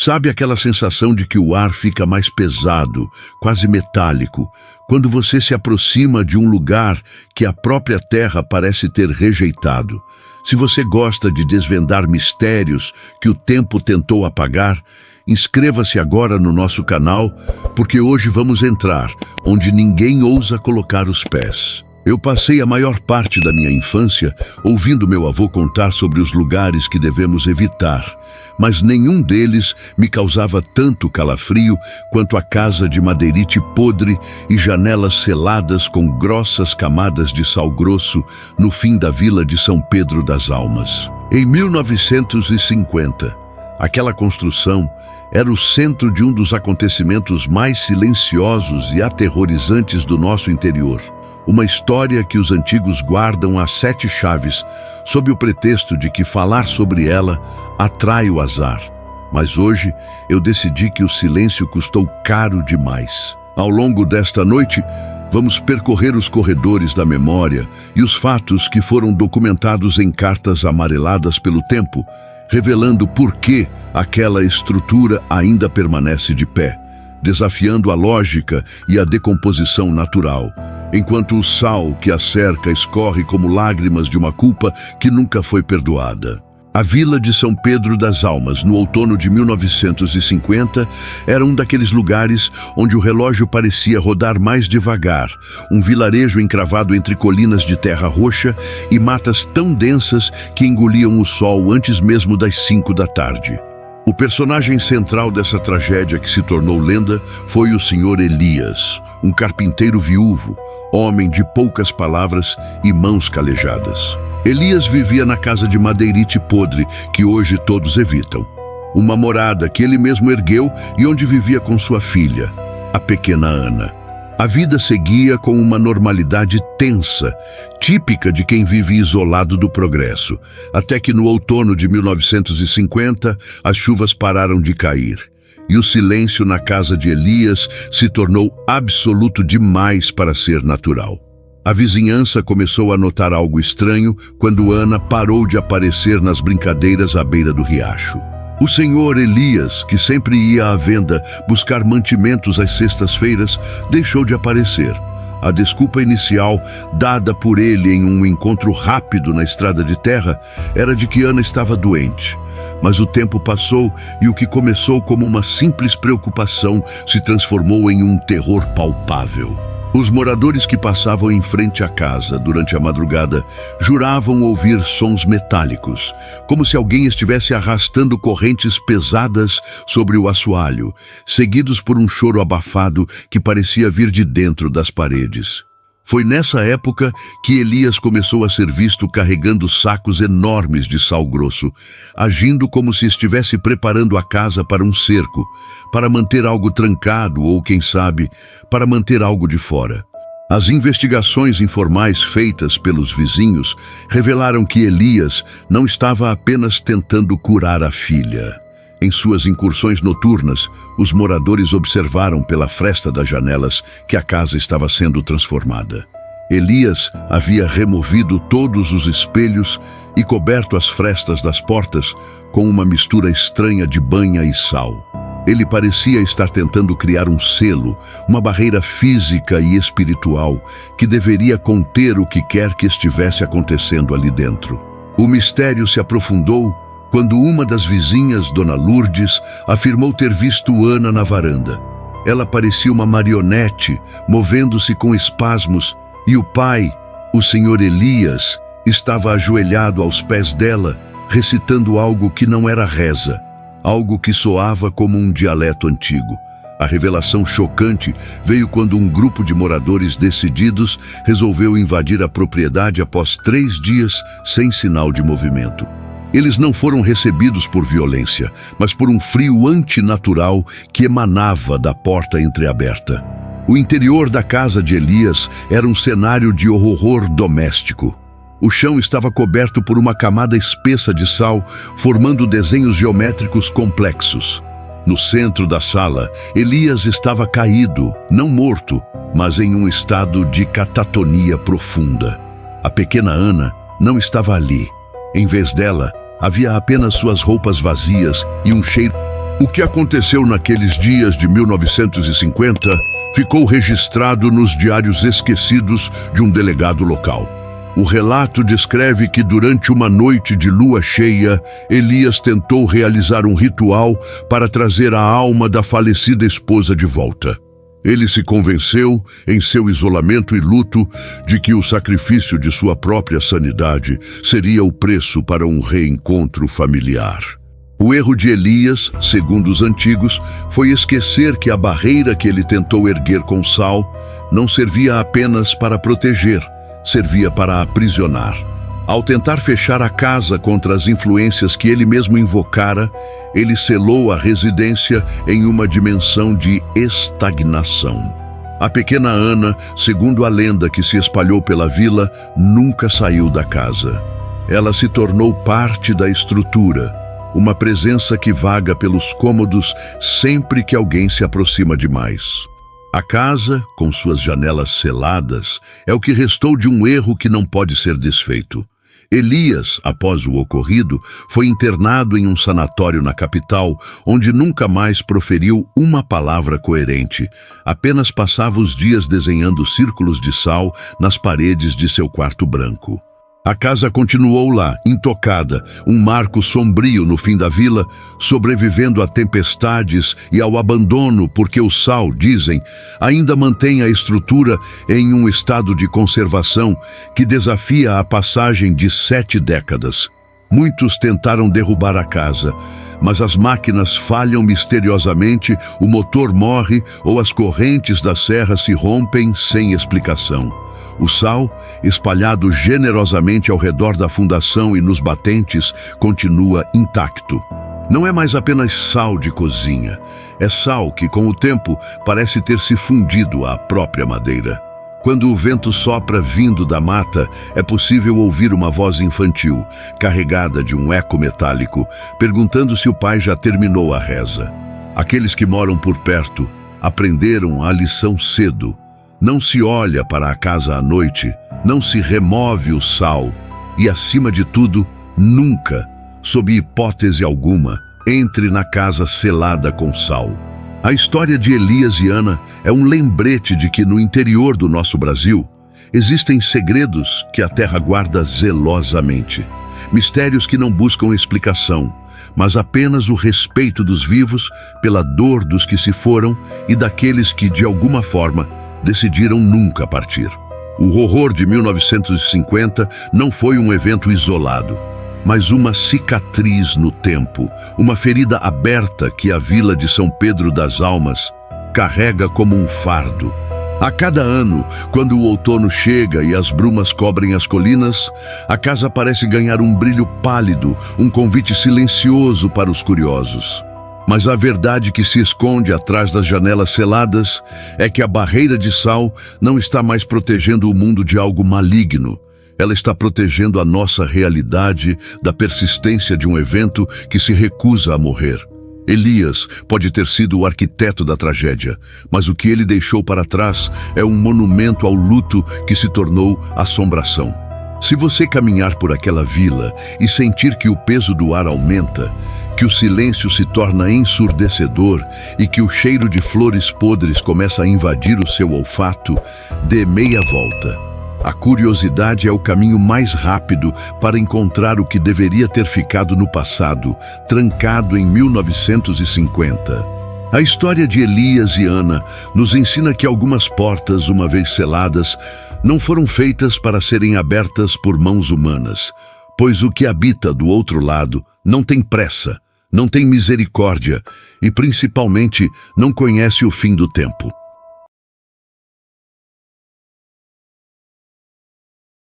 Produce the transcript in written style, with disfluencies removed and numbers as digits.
Sabe aquela sensação de que o ar fica mais pesado, quase metálico, quando você se aproxima de um lugar que a própria terra parece ter rejeitado? Se você gosta de desvendar mistérios que o tempo tentou apagar, inscreva-se agora no nosso canal, porque hoje vamos entrar onde ninguém ousa colocar os pés. Eu passei a maior parte da minha infância ouvindo meu avô contar sobre os lugares que devemos evitar, mas nenhum deles me causava tanto calafrio quanto a casa de madeirite podre e janelas seladas com grossas camadas de sal grosso no fim da vila de São Pedro das Almas. Em 1950, aquela construção era o centro de um dos acontecimentos mais silenciosos e aterrorizantes do nosso interior. Uma história que os antigos guardam às 7 chaves, sob o pretexto de que falar sobre ela atrai o azar. Mas hoje eu decidi que o silêncio custou caro demais. Ao longo desta noite, vamos percorrer os corredores da memória e os fatos que foram documentados em cartas amareladas pelo tempo, revelando por que aquela estrutura ainda permanece de pé, desafiando a lógica e a decomposição natural, enquanto o sal que a cerca escorre como lágrimas de uma culpa que nunca foi perdoada. A vila de São Pedro das Almas, no outono de 1950, era um daqueles lugares onde o relógio parecia rodar mais devagar, um vilarejo encravado entre colinas de terra roxa e matas tão densas que engoliam o sol antes mesmo das 5 da tarde. O personagem central dessa tragédia que se tornou lenda foi o Sr. Elias, um carpinteiro viúvo, homem de poucas palavras e mãos calejadas. Elias vivia na casa de madeirite podre, que hoje todos evitam. Uma morada que ele mesmo ergueu e onde vivia com sua filha, a pequena Ana. A vida seguia com uma normalidade tensa, típica de quem vive isolado do progresso, até que no outono de 1950 as chuvas pararam de cair. E o silêncio na casa de Elias se tornou absoluto demais para ser natural. A vizinhança começou a notar algo estranho quando Ana parou de aparecer nas brincadeiras à beira do riacho. O senhor Elias, que sempre ia à venda buscar mantimentos às sextas-feiras, deixou de aparecer. A desculpa inicial, dada por ele em um encontro rápido na estrada de terra, era de que Ana estava doente. Mas o tempo passou e o que começou como uma simples preocupação se transformou em um terror palpável. Os moradores que passavam em frente à casa durante a madrugada juravam ouvir sons metálicos, como se alguém estivesse arrastando correntes pesadas sobre o assoalho, seguidos por um choro abafado que parecia vir de dentro das paredes. Foi nessa época que Elias começou a ser visto carregando sacos enormes de sal grosso, agindo como se estivesse preparando a casa para um cerco, para manter algo trancado ou, quem sabe, para manter algo de fora. As investigações informais feitas pelos vizinhos revelaram que Elias não estava apenas tentando curar a filha. Em suas incursões noturnas, os moradores observaram pela fresta das janelas que a casa estava sendo transformada. Elias havia removido todos os espelhos e coberto as frestas das portas com uma mistura estranha de banha e sal. Ele parecia estar tentando criar um selo, uma barreira física e espiritual que deveria conter o que quer que estivesse acontecendo ali dentro. O mistério se aprofundou quando uma das vizinhas, Dona Lourdes, afirmou ter visto Ana na varanda. Ela parecia uma marionete, movendo-se com espasmos, e o pai, o Sr. Elias, estava ajoelhado aos pés dela, recitando algo que não era reza, algo que soava como um dialeto antigo. A revelação chocante veio quando um grupo de moradores decididos resolveu invadir a propriedade após 3 dias sem sinal de movimento. Eles não foram recebidos por violência, mas por um frio antinatural que emanava da porta entreaberta. O interior da casa de Elias era um cenário de horror doméstico. O chão estava coberto por uma camada espessa de sal, formando desenhos geométricos complexos. No centro da sala, Elias estava caído, não morto, mas em um estado de catatonia profunda. A pequena Ana não estava ali. Em vez dela, havia apenas suas roupas vazias e um cheiro O que aconteceu naqueles dias de 1950 ficou registrado nos diários esquecidos de um delegado local. O relato descreve que durante uma noite de lua cheia, Elias tentou realizar um ritual para trazer a alma da falecida esposa de volta. Ele se convenceu, em seu isolamento e luto, de que o sacrifício de sua própria sanidade seria o preço para um reencontro familiar. O erro de Elias, segundo os antigos, foi esquecer que a barreira que ele tentou erguer com sal não servia apenas para proteger, servia para aprisionar. Ao tentar fechar a casa contra as influências que ele mesmo invocara, ele selou a residência em uma dimensão de estagnação. A pequena Ana, segundo a lenda que se espalhou pela vila, nunca saiu da casa. Ela se tornou parte da estrutura, uma presença que vaga pelos cômodos sempre que alguém se aproxima demais. A casa, com suas janelas seladas, é o que restou de um erro que não pode ser desfeito. Elias, após o ocorrido, foi internado em um sanatório na capital, onde nunca mais proferiu uma palavra coerente. Apenas passava os dias desenhando círculos de sal nas paredes de seu quarto branco. A casa continuou lá, intocada, um marco sombrio no fim da vila, sobrevivendo a tempestades e ao abandono porque o sal, dizem, ainda mantém a estrutura em um estado de conservação que desafia a passagem de 7 décadas. Muitos tentaram derrubar a casa, mas as máquinas falham misteriosamente, o motor morre ou as correntes da serra se rompem sem explicação. O sal, espalhado generosamente ao redor da fundação e nos batentes, continua intacto. Não é mais apenas sal de cozinha, é sal que, com o tempo, parece ter se fundido à própria madeira. Quando o vento sopra vindo da mata, é possível ouvir uma voz infantil, carregada de um eco metálico, perguntando se o pai já terminou a reza. Aqueles que moram por perto aprenderam a lição cedo. Não se olha para a casa à noite, não se remove o sal e, acima de tudo, nunca, sob hipótese alguma, entre na casa selada com sal. A história de Elias e Ana é um lembrete de que no interior do nosso Brasil existem segredos que a terra guarda zelosamente, mistérios que não buscam explicação, mas apenas o respeito dos vivos pela dor dos que se foram e daqueles que, de alguma forma, decidiram nunca partir. O horror de 1950 não foi um evento isolado, mas uma cicatriz no tempo, uma ferida aberta que a vila de São Pedro das Almas carrega como um fardo. A cada ano, quando o outono chega e as brumas cobrem as colinas, a casa parece ganhar um brilho pálido, um convite silencioso para os curiosos. Mas a verdade que se esconde atrás das janelas seladas é que a barreira de sal não está mais protegendo o mundo de algo maligno. Ela está protegendo a nossa realidade da persistência de um evento que se recusa a morrer. Elias pode ter sido o arquiteto da tragédia, mas o que ele deixou para trás é um monumento ao luto que se tornou assombração. Se você caminhar por aquela vila e sentir que o peso do ar aumenta, que o silêncio se torna ensurdecedor e que o cheiro de flores podres começa a invadir o seu olfato, dê meia volta. A curiosidade é o caminho mais rápido para encontrar o que deveria ter ficado no passado, trancado em 1950. A história de Elias e Ana nos ensina que algumas portas, uma vez seladas, não foram feitas para serem abertas por mãos humanas, pois o que habita do outro lado não tem pressa, não tem misericórdia e, principalmente, não conhece o fim do tempo.